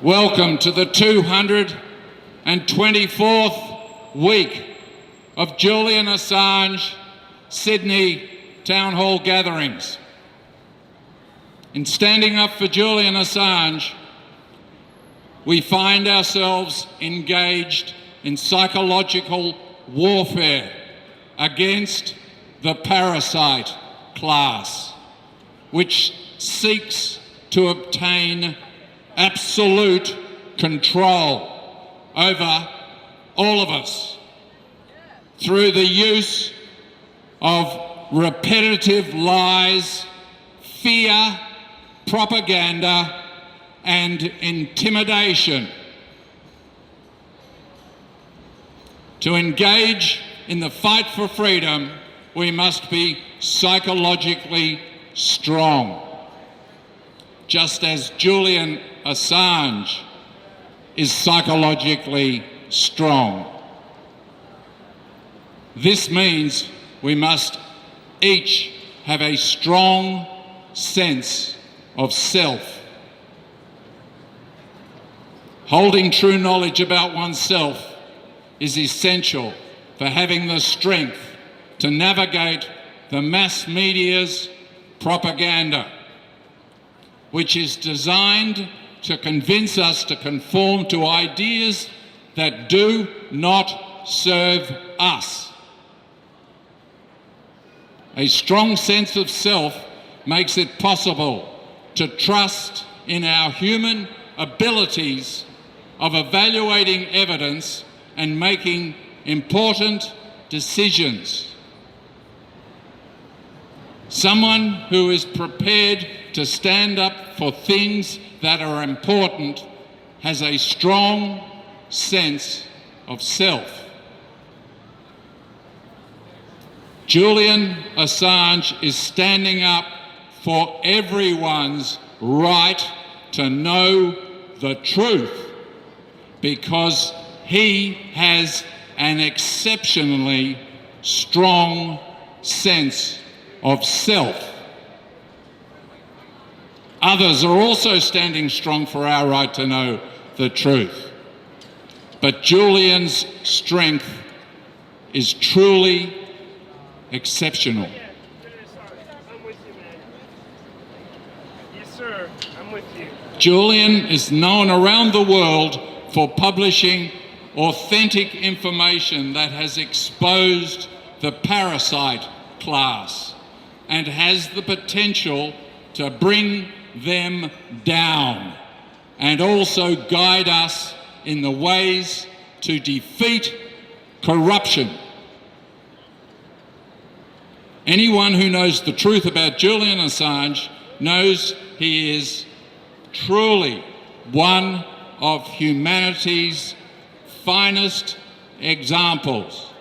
Welcome to the 224th week of Julian Assange Sydney Town Hall gatherings. In standing up for Julian Assange, we find ourselves engaged in psychological warfare against the parasite class, which seeks to obtain absolute control over all of us through the use of repetitive lies, fear, propaganda, and intimidation. To engage in the fight for freedom, we must be psychologically strong. Just as Julian Assange is psychologically strong. This means we must each have a strong sense of self. Holding true knowledge about oneself is essential for having the strength to navigate the mass media's propaganda, which is designed to convince us to conform to ideas that do not serve us. A strong sense of self makes it possible to trust in our human abilities of evaluating evidence and making important decisions. Someone who is prepared to stand up for things that are important has a strong sense of self. Julian Assange is standing up for everyone's right to know the truth because he has an exceptionally strong sense of self. Others are also standing strong for our right to know the truth. But Julian's strength is truly exceptional. Yes, sir. I'm with you. Julian is known around the world for publishing authentic information that has exposed the parasite class and has the potential to bring them down and also guide us in the ways to defeat corruption. Anyone who knows the truth about Julian Assange knows he is truly one of humanity's finest examples.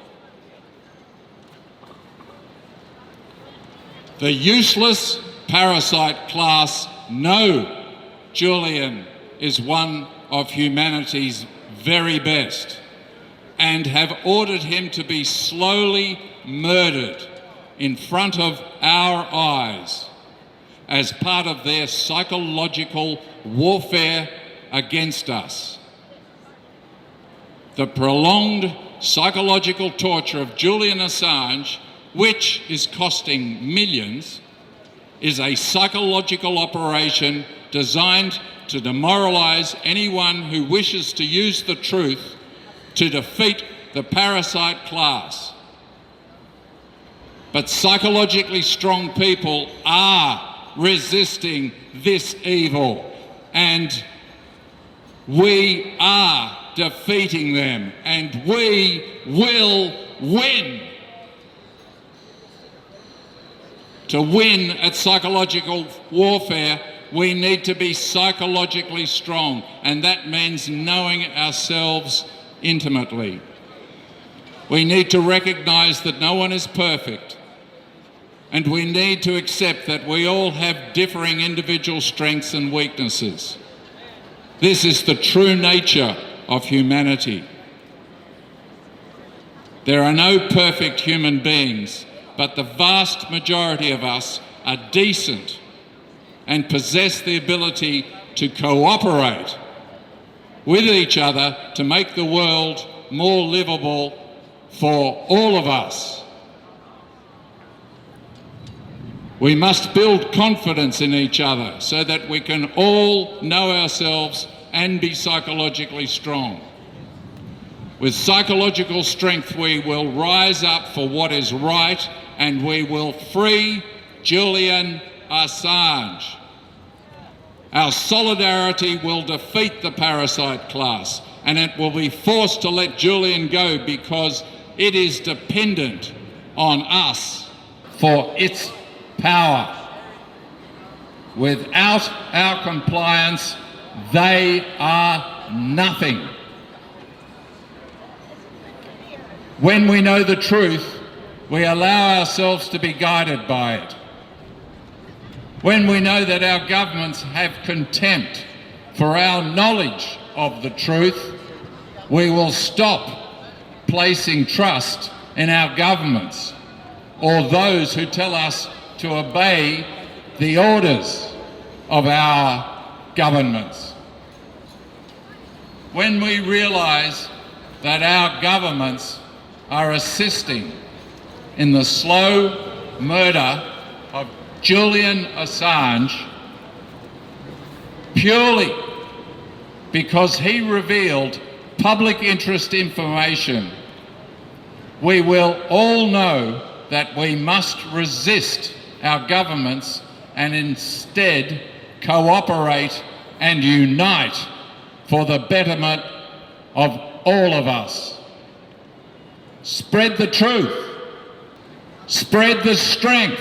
The useless parasite class know Julian is one of humanity's very best and have ordered him to be slowly murdered in front of our eyes as part of their psychological warfare against us. The prolonged psychological torture of Julian Assange, which is costing millions, is a psychological operation designed to demoralise anyone who wishes to use the truth to defeat the parasite class. But psychologically strong people are resisting this evil, and we are defeating them, and we will win. To win at psychological warfare, we need to be psychologically strong, and that means knowing ourselves intimately. We need to recognise that no one is perfect, and we need to accept that we all have differing individual strengths and weaknesses. This is the true nature of humanity. There are no perfect human beings, but the vast majority of us are decent and possess the ability to cooperate with each other to make the world more livable for all of us. We must build confidence in each other so that we can all know ourselves and be psychologically strong. With psychological strength, we will rise up for what is right and we will free Julian Assange. Our solidarity will defeat the parasite class, and it will be forced to let Julian go because it is dependent on us for its power. Without our compliance, they are nothing. When we know the truth, we allow ourselves to be guided by it. When we know that our governments have contempt for our knowledge of the truth, we will stop placing trust in our governments or those who tell us to obey the orders of our governments. When we realise that our governments are assisting in the slow murder of Julian Assange purely because he revealed public interest information, we will all know that we must resist our governments and instead cooperate and unite for the betterment of all of us. Spread the truth. Spread the strength.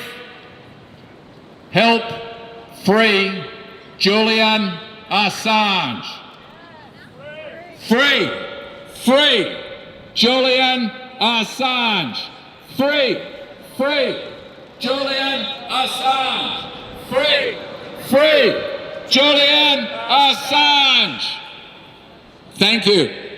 Help free Julian Assange. Free! Free! Julian Assange! Free! Free! Julian Assange! Free! Free! Julian Assange! Thank you.